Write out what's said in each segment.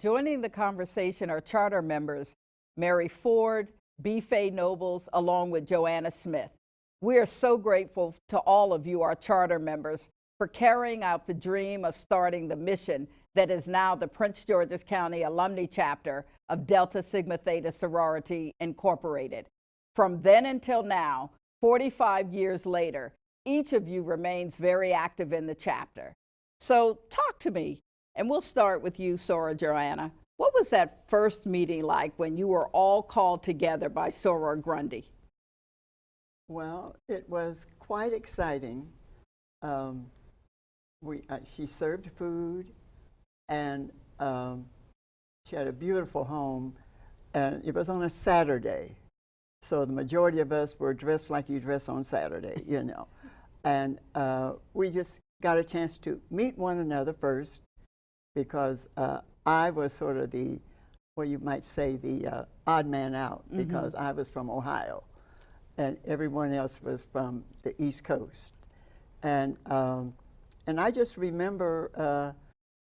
Joining the conversation are charter members Mary Ford, B. Faye Nobles, along with Joanna Smith. We are so grateful to all of you, our charter members, for carrying out the dream of starting the mission that is now the Prince George's County Alumni Chapter of Delta Sigma Theta Sorority Incorporated. From then until now, 45 years later, each of you remains very active in the chapter. So talk to me, and we'll start with you, Soror Joanna. What was that first meeting like when you were all called together by Soror Grundy? Well, it was quite exciting. She served food, and she had a beautiful home, and it was on a Saturday. So the majority of us were dressed like you dress on Saturday, you know. And we just got a chance to meet one another first, because I was sort of the, well, you might say the odd man out, because I was from Ohio, and everyone else was from the East Coast. And I just remember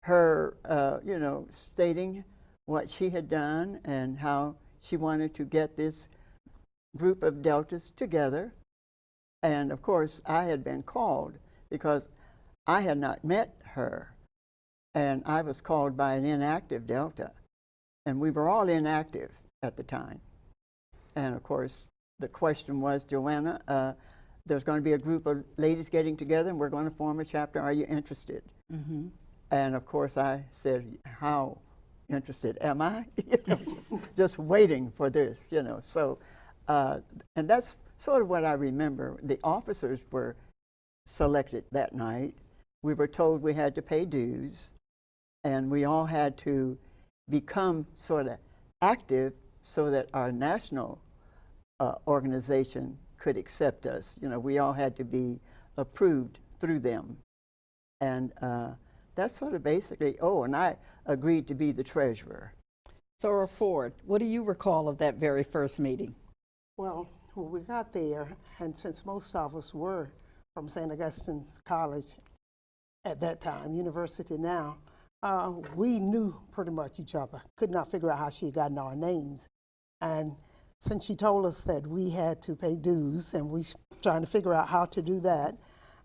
her, you know, stating what she had done and how she wanted to get this group of Deltas together. And of course, I had been called because I had not met her. And I was called by an inactive Delta. And we were all inactive at the time. And of course, the question was, Joanna, there's going to be a group of ladies getting together and we're going to form a chapter. Are you interested? And of course, I said, how interested am I? You know, just waiting for this, you know. So, and that's sort of what I remember. The officers were selected that night. We were told we had to pay dues, and we all had to become sort of active so that our national organization could accept us. You know, we all had to be approved through them. And that's sort of basically, oh, and I agreed to be the treasurer. Soror Ford, what do you recall of that very first meeting? Well, when we got there, and since most of us were from St. Augustine's College at that time, university now, we knew pretty much each other. Could not figure out how she had gotten our names. And since she told us that we had to pay dues, and we trying to figure out how to do that,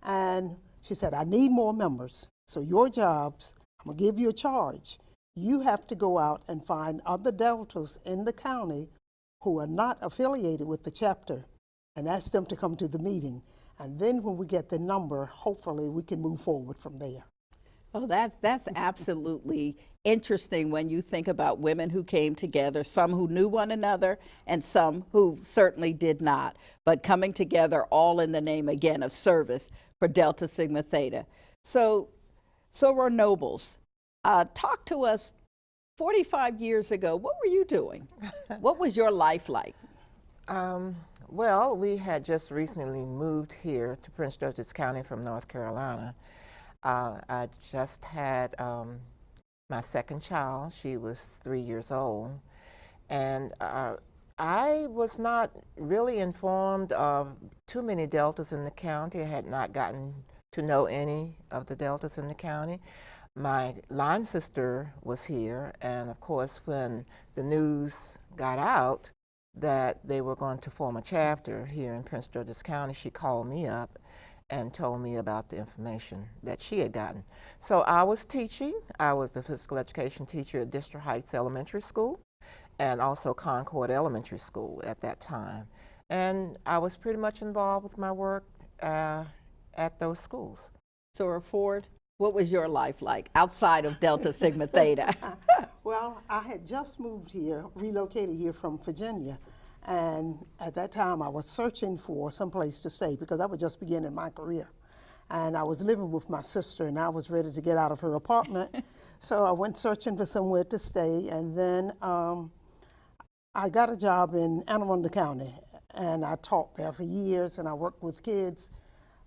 and she said, I need more members. So your jobs, I'm gonna give you a charge. You have to go out and find other Deltas in the county who are not affiliated with the chapter and ask them to come to the meeting. And then when we get the number, hopefully we can move forward from there. Oh, that's absolutely interesting when you think about women who came together, some who knew one another and some who certainly did not, but coming together all in the name, again, of service for Delta Sigma Theta. So, Soror Nobles, talk to us. 45 years ago, what were you doing? What was your life like? Well, we had just recently moved here to Prince George's County from North Carolina. I just had my second child. She was 3 years old. And I was not really informed of too many Deltas in the county. I had not gotten to know any of the Deltas in the county. My line sister was here, and of course, when the news got out that they were going to form a chapter here in Prince George's County, she called me up and told me about the information that she had gotten. So I was teaching. I was the physical education teacher at District Heights Elementary School and also Concord Elementary School at that time. And I was pretty much involved with my work at those schools. Soror Ford, what was your life like outside of Delta Sigma Theta? Well, I had just moved here, relocated here from Virginia. And at that time, I was searching for some place to stay because I was just beginning my career. And I was living with my sister, and I was ready to get out of her apartment. So I went searching for somewhere to stay. And then I got a job in Anne Arundel County. And I taught there for years, and I worked with kids.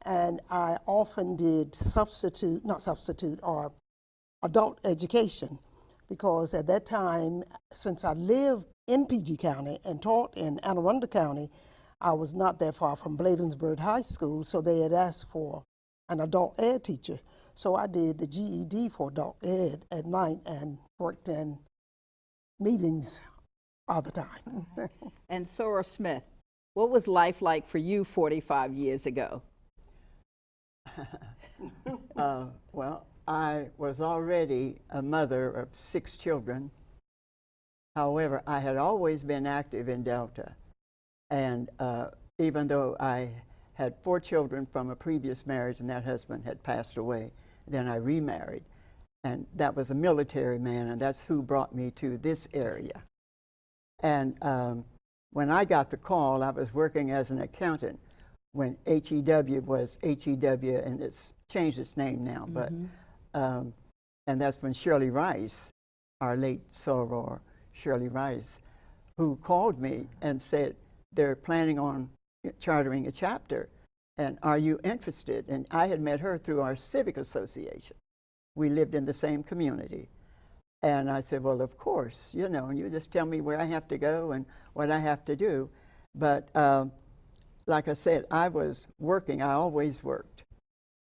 And I often did adult education, because at that time, since I lived in PG County and taught in Anne Arundel County, I was not that far from Bladensburg High School, so they had asked for an adult ed teacher. So I did the GED for adult ed at night and worked in meetings all the time. And Sora Smith, what was life like for you 45 years ago? Well, I was already a mother of 6 children. However, I had always been active in Delta. And even though I had 4 children from a previous marriage and that husband had passed away, then I remarried. And that was a military man, and that's who brought me to this area. And when I got the call, I was working as an accountant when HEW was HEW, and it's changed its name now. But and that's when Shirley Rice, our late soror, Shirley Rice, who called me and said they're planning on chartering a chapter, and are you interested? And I had met her through our civic association. We lived in the same community. And I said, well, of course, you know, and you just tell me where I have to go and what I have to do. But like I said, I was working, I always worked.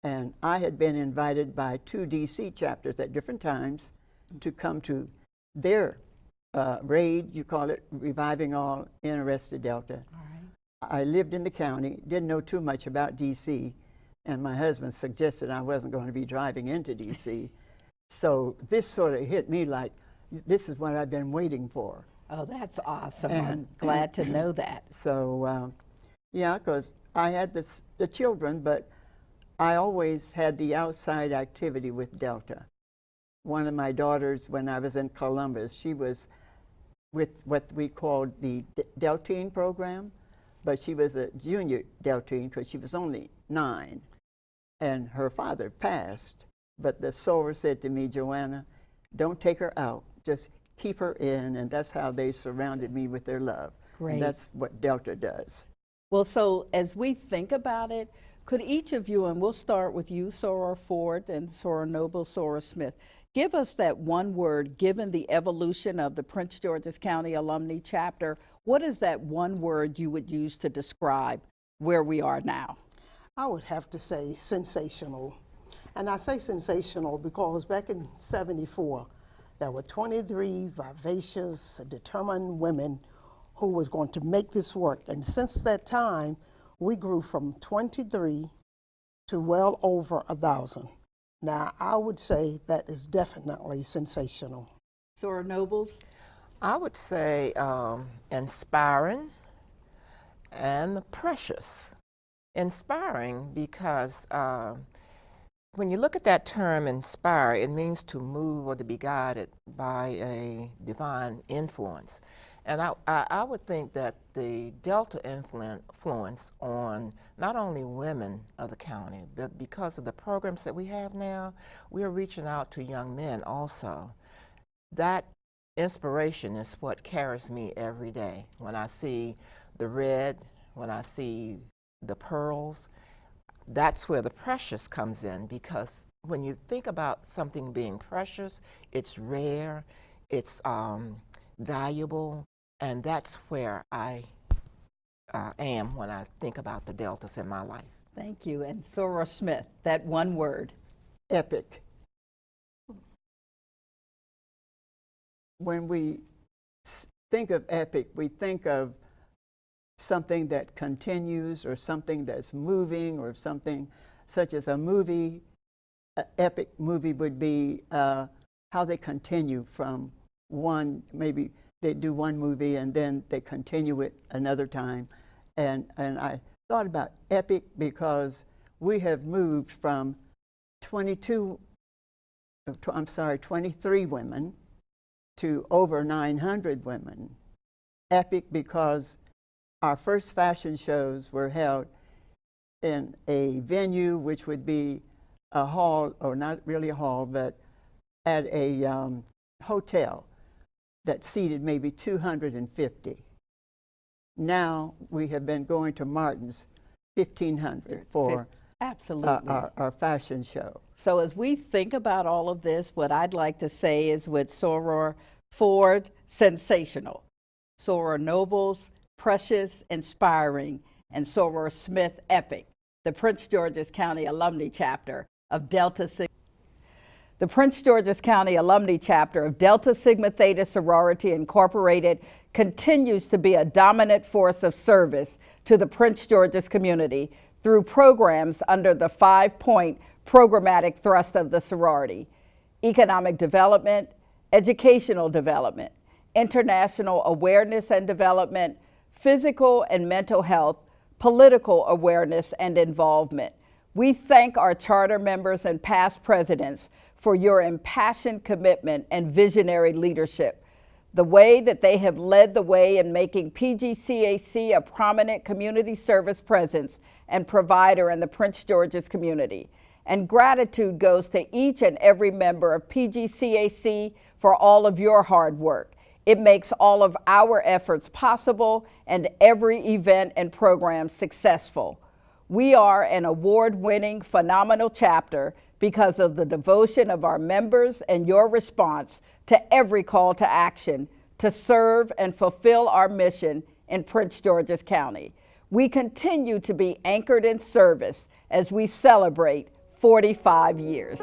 And I had been invited by 2 DC chapters at different times to come to their RAID, you call it, Reviving All Interested Delta. All right. I lived in the county, didn't know too much about DC, and my husband suggested I wasn't going to be driving into DC. So this sort of hit me like, this is what I've been waiting for. Oh, that's awesome. I'm glad to know that. So, yeah, because I had the children, but I always had the outside activity with Delta. One of my daughters, when I was in Columbus, she was with what we called the Deltine program, but she was a junior Deltine because she was only 9. And her father passed, but the soror said to me, Joanna, don't take her out, just keep her in, and that's how they surrounded me with their love. Great. And that's what Delta does. Well, so as we think about it, could each of you, and we'll start with you, Soror Ford, and Soror Noble, Soror Smith, give us that one word, given the evolution of the Prince George's County Alumni Chapter, what is that one word you would use to describe where we are now? I would have to say sensational. And I say sensational because back in '74, there were 23 vivacious, determined women who was going to make this work. And since that time, we grew from 23 to well over 1,000. Now, I would say that is definitely sensational. Soror Nobles? I would say inspiring and precious. Inspiring because when you look at that term inspire, it means to move or to be guided by a divine influence. And I would think that the Delta influence on not only women of the county, but because of the programs that we have now, we are reaching out to young men also. That inspiration is what carries me every day. When I see the red, when I see the pearls, that's where the precious comes in, because when you think about something being precious, it's rare, it's valuable, and that's where I am when I think about the Deltas in my life. Thank you. And Soror Smith, that one word. Epic. When we think of epic, we think of something that continues or something that's moving or something such as a movie. An epic movie would be how they continue from one, maybe they do one movie and then they continue it another time. And I thought about epic because we have moved from 23 women to over 900 women. Epic because our first fashion shows were held in a venue which would be a hall, or not really a hall, but at a hotel that seated maybe 250. Now we have been going to Martin's 1,500 for Absolutely. our fashion show. So as we think about all of this, what I'd like to say is with Soror Ford, sensational. Soror Nobles, precious, inspiring, and Soror Smith, epic. The Prince George's County Alumni Chapter of Delta Sigma. The Prince George's County Alumni Chapter of Delta Sigma Theta Sorority Incorporated continues to be a dominant force of service to the Prince George's community through programs under the 5-point programmatic thrust of the sorority: economic development, educational development, international awareness and development, physical and mental health, political awareness and involvement. We thank our charter members and past presidents for your impassioned commitment and visionary leadership, the way that they have led the way in making PGCAC a prominent community service presence and provider in the Prince George's community. And gratitude goes to each and every member of PGCAC for all of your hard work. It makes all of our efforts possible and every event and program successful. We are an award-winning, phenomenal chapter because of the devotion of our members and your response to every call to action to serve and fulfill our mission in Prince George's County. We continue to be anchored in service as we celebrate 45 years.